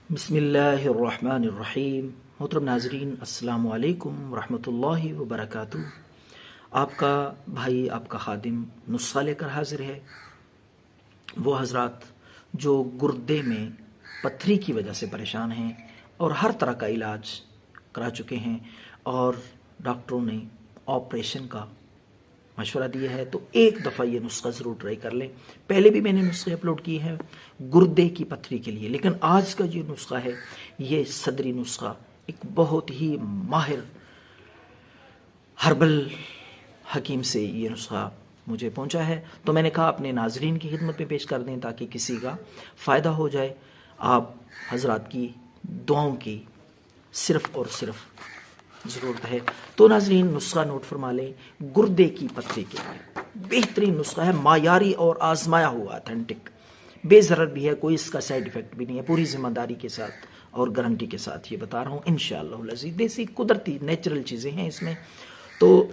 बिस्मिल्लाहिर्रहमानिर्रहीम। मोहतरम नाज़रीन, अस्सलामु अलैकुम रहमतुल्लाहि व बरकातुहू। आपका भाई, आपका खादिम नुस्खा लेकर हाजिर है। वो हजरात जो गुर्दे में पत्थरी की वजह से परेशान हैं और हर तरह का इलाज करा चुके हैं और डॉक्टरों ने ऑपरेशन का मशवरा दिया है, तो एक दफ़ा ये नुस्खा ज़रूर ट्राई कर लें। पहले भी मैंने नुस्खे अपलोड किए हैं गुर्दे की पथरी के लिए, लेकिन आज का जो नुस्खा है ये सदरी नुस्खा एक बहुत ही माहिर हर्बल हकीम से ये नुस्खा मुझे पहुंचा है, तो मैंने कहा अपने नाजरीन की खिदमत में पेश कर दें ताकि किसी का फ़ायदा हो जाए। आप हजरात की दुआओं की सिर्फ़ और सिर्फ ज़रूरत है। तो नाजरीन, नुस्खा नोट फरमा लें। गुर्दे की पथरी के लिए बेहतरीन नुस्खा है, मायारी और आजमाया हुआ, ऑथेंटिक, बेज़रर भी है, कोई इसका साइड इफ़ेक्ट भी नहीं है। पूरी ज़िम्मेदारी के साथ और गारंटी के साथ ये बता रहा हूँ इंशाअल्लाह लज़ीज़। देसी कुदरती नेचुरल चीज़ें हैं इसमें। तो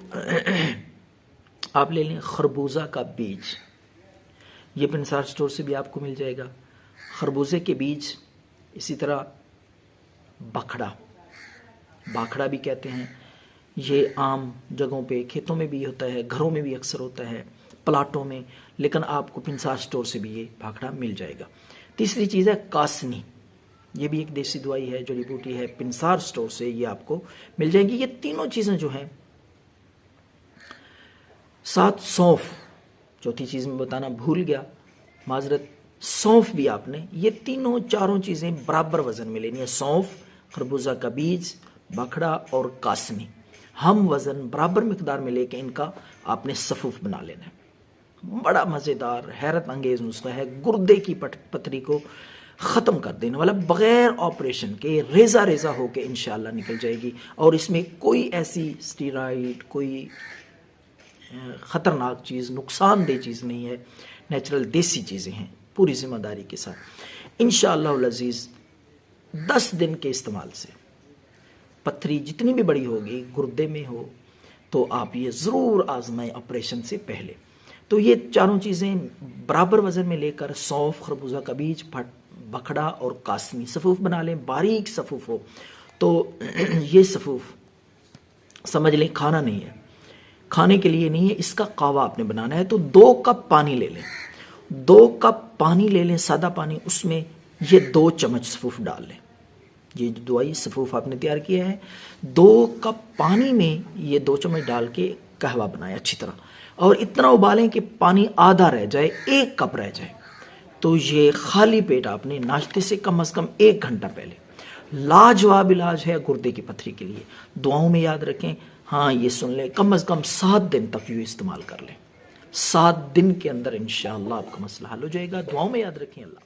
आप ले लें खरबूजा का बीज, ये पिंसार स्टोर से भी आपको मिल जाएगा। खरबूजे के बीज, इसी तरह बाखड़ा भी कहते हैं। ये आम जगहों पे, खेतों में भी होता है, घरों में भी अक्सर होता है, प्लाटों में, लेकिन आपको पिंसार स्टोर से भी ये बाखड़ा मिल जाएगा। तीसरी चीज़ है कासनी, ये भी एक देसी दवाई है, जड़ी बूटी है, पिंसार स्टोर से ये आपको मिल जाएगी। ये तीनों चीज़ें जो हैं, साथ सौंफ, चौथी चीज़ में बताना भूल गया, माजरत, सौंफ भी आपने, ये तीनों चारों चीज़ें बराबर वजन में लेनी है। सौंफ, खरबूजा का बीज, बाखड़ा और कासनी, हम वजन बराबर मिकदार में लेके इनका आपने सफूफ बना लेना है। बड़ा मज़ेदार हैरत अंगेज नुस्खा है, गुर्दे की पथरी को ख़त्म कर देने वाला, बग़ैर ऑपरेशन के रेज़ा रेज़ा होके इंशाअल्लाह निकल जाएगी। और इसमें कोई ऐसी स्टीरॉइड, कोई ख़तरनाक चीज़, नुकसानदेह चीज़ नहीं है, नेचुरल देसी चीज़ें हैं, पूरी ज़िम्मेदारी के साथ इंशाअल्लाह लज़ीज़। 10 दिन के इस्तेमाल से पथरी जितनी भी बड़ी होगी, गुर्दे में हो, तो आप ये ज़रूर आजमाएं ऑपरेशन से पहले। तो ये चारों चीज़ें बराबर वज़न में लेकर, सौंफ, खरबूजा का बीज, बखड़ा और कासनी, सफूफ बना लें, बारीक सफूफ हो। तो ये सफूफ समझ लें खाना नहीं है, खाने के लिए नहीं है, इसका कावा आपने बनाना है। तो 2 कप पानी ले लें, 2 कप पानी ले लें, सादा पानी, उसमें ये 2 चम्मच सफूफ डाल लें। ये जो दवाई सफूफ आपने तैयार किया है, 2 कप पानी में ये 2 चम्मच डाल के कहवा बनाएं अच्छी तरह, और इतना उबालें कि पानी आधा रह जाए, 1 कप रह जाए। तो ये खाली पेट आपने नाश्ते से कम 1 घंटा पहले, लाजवाब इलाज है गुर्दे की पथरी के लिए। दुआओं में याद रखें। हाँ, ये सुन लें, कम से कम 7 दिन तक ये इस्तेमाल कर लें, 7 दिन के अंदर इंशाअल्लाह आपका मसला हल हो जाएगा। दुआओं में याद रखें। अल्लाह।